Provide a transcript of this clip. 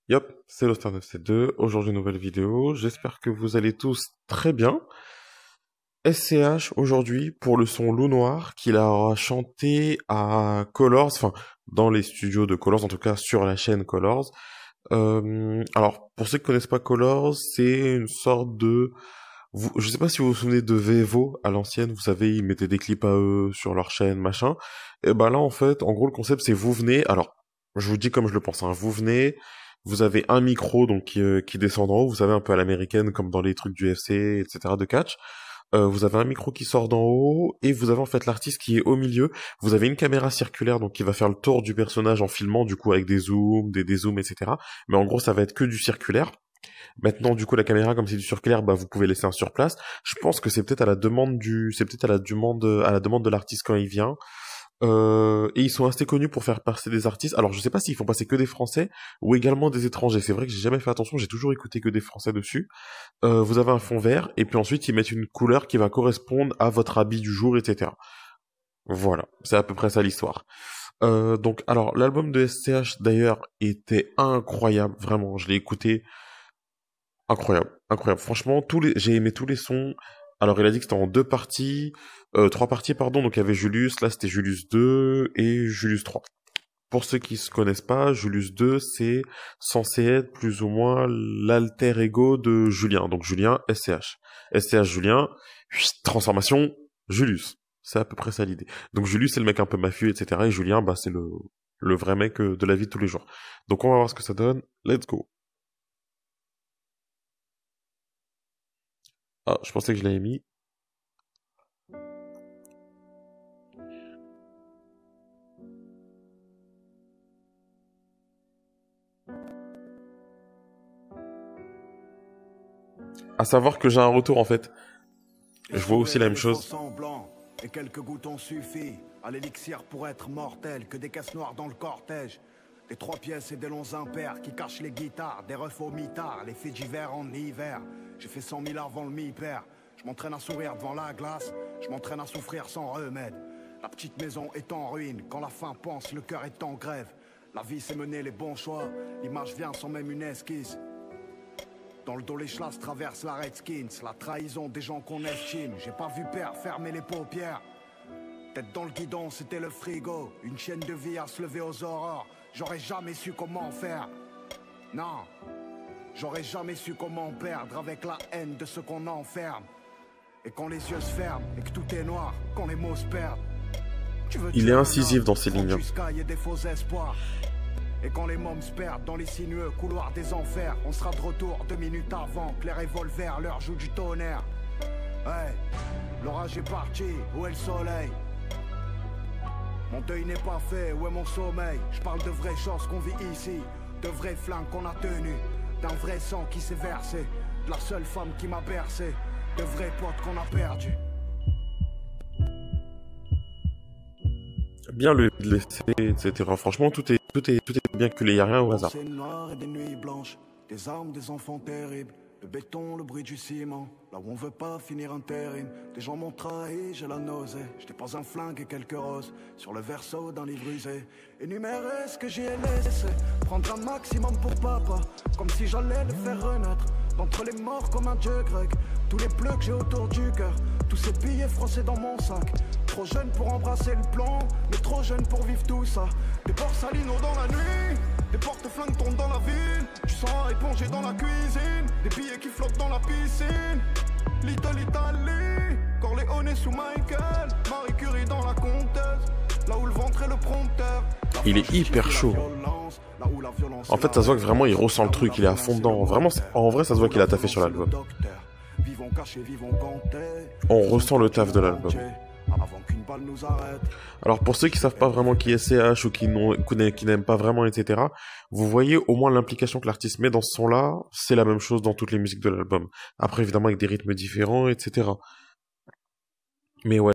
Yop, c'est Loster972, aujourd'hui nouvelle vidéo, j'espère que vous allez tous très bien. SCH aujourd'hui pour le son Loup Noir qu'il a chanté à Colors, enfin dans les studios de Colors, en tout cas sur la chaîne Colors. Alors pour ceux qui connaissent pas Colors, c'est une sorte de... je sais pas si vous vous souvenez de Vevo à l'ancienne, vous savez, ils mettaient des clips à eux sur leur chaîne, machin. Et bah là en fait, en gros le concept c'est vous venez, alors je vous dis comme je le pense, hein, vous venez... Vous avez un micro donc qui descend d'en haut, vous savez un peu à l'américaine comme dans les trucs du UFC, etc. de catch. Vous avez un micro qui sort d'en haut et vous avez en fait l'artiste qui est au milieu. Vous avez une caméra circulaire donc qui va faire le tour du personnage en filmant du coup avec des zooms, des dézooms, etc. Mais en gros ça va être que du circulaire. Maintenant du coup la caméra comme c'est du circulaire, bah vous pouvez laisser un sur place. Je pense que c'est peut-être à la demande à la demande de l'artiste quand il vient. Et ils sont assez connus pour faire passer des artistes. Alors je sais pas s'ils font passer que des Français ou également des étrangers. C'est vrai que j'ai jamais fait attention, j'ai toujours écouté que des Français dessus. Vous avez un fond vert et puis ensuite ils mettent une couleur qui va correspondre à votre habit du jour, etc. Voilà, c'est à peu près ça l'histoire. Donc alors l'album de SCH d'ailleurs était incroyable, vraiment. Je l'ai écouté, incroyable, incroyable. Franchement, j'ai aimé tous les sons. Alors, il a dit que c'était en trois parties, pardon. Donc, il y avait Julius, là, c'était Julius 2 et Julius 3. Pour ceux qui se connaissent pas, Julius 2, c'est censé être plus ou moins l'alter ego de Julien. Donc, Julien, SCH. SCH, Julien, transformation, Julius. C'est à peu près ça l'idée. Donc, Julius, c'est le mec un peu mafieux, etc. Et Julien, bah, c'est le vrai mec de la vie de tous les jours. Donc, on va voir ce que ça donne. Let's go. Ah, je pensais que je l'avais mis. À savoir que j'ai un retour en fait. Je vois aussi la même chose. Et quelques gouttes ont suffi à l'élixir pour être mortel. Que des caisses noires dans le cortège. Des 3 pièces et des longs impairs qui cachent les guitares. Des refs au mitard, les faits d'hiver en hiver. J'ai fait 100 000 avant le mi-père. Je m'entraîne à sourire devant la glace. Je m'entraîne à souffrir sans remède. La petite maison est en ruine. Quand la faim pense, le cœur est en grève. La vie c'est mener les bons choix. L'image vient sans même une esquisse. Dans le dos les chlasses traversent la Redskins. La trahison des gens qu'on estime. J'ai pas vu père fermer les paupières. Tête dans le guidon c'était le frigo. Une chaîne de vie à se lever aux aurores. J'aurais jamais su comment faire. Non. J'aurais jamais su comment perdre avec la haine de ceux qu'on enferme. Et quand les yeux se ferment et que tout est noir, quand les mots se perdent. Il est incisif dans ses lignes. Et quand les mômes se perdent dans les sinueux couloirs des enfers, on sera de retour 2 minutes avant que les revolvers leur jouent du tonnerre. Hey, l'orage est parti, où est le soleil? Mon deuil n'est pas fait, où est mon sommeil? Je parle de vraies choses qu'on vit ici, de vrais flingues qu'on a tenus, d'un vrai sang qui s'est versé, de la seule femme qui m'a bercé, de vrais potes qu'on a perdus. Bien le laisser, etc. Franchement, tout est bien culé, y a rien au hasard. C'est noir et des nuits blanches, des armes, des enfants terribles, le béton, le bruit du ciment, là où on veut pas finir intérim. Des gens m'ont trahi, j'ai la nausée, j'étais pas un flingue et quelques roses, sur le verso d'un livre usé. Énumérer ce que j'y ai laissé, prendre un maximum pour papa, comme si j'allais le faire renaître, d'entre les morts comme un dieu grec. Tous les bleus que j'ai autour du cœur, tous ces billets froissés dans mon sac. Trop jeune pour embrasser le plan, mais trop jeune pour vivre tout ça. Des borsalino dans la nuit, des porte-flingues tournent dans la ville. Du sang épongé dans la cuisine, des billets qui flottent dans la piscine. Little Italy, Corleone sous Michael, Marie Curie dans la conteuse, là où le ventre est le prompteur. Il est hyper chaud. En fait, ça se voit que vraiment il ressent le truc, il est à fond dedans. Vraiment, en vrai, ça se voit qu'il a taffé sur l'album. On ressent le taf de l'album. Alors pour ceux qui savent pas vraiment qui est CH ou qui n'aiment pas vraiment, etc., vous voyez au moins l'implication que l'artiste met dans ce son-là, c'est la même chose dans toutes les musiques de l'album. Après, évidemment, avec des rythmes différents, etc. Mais ouais.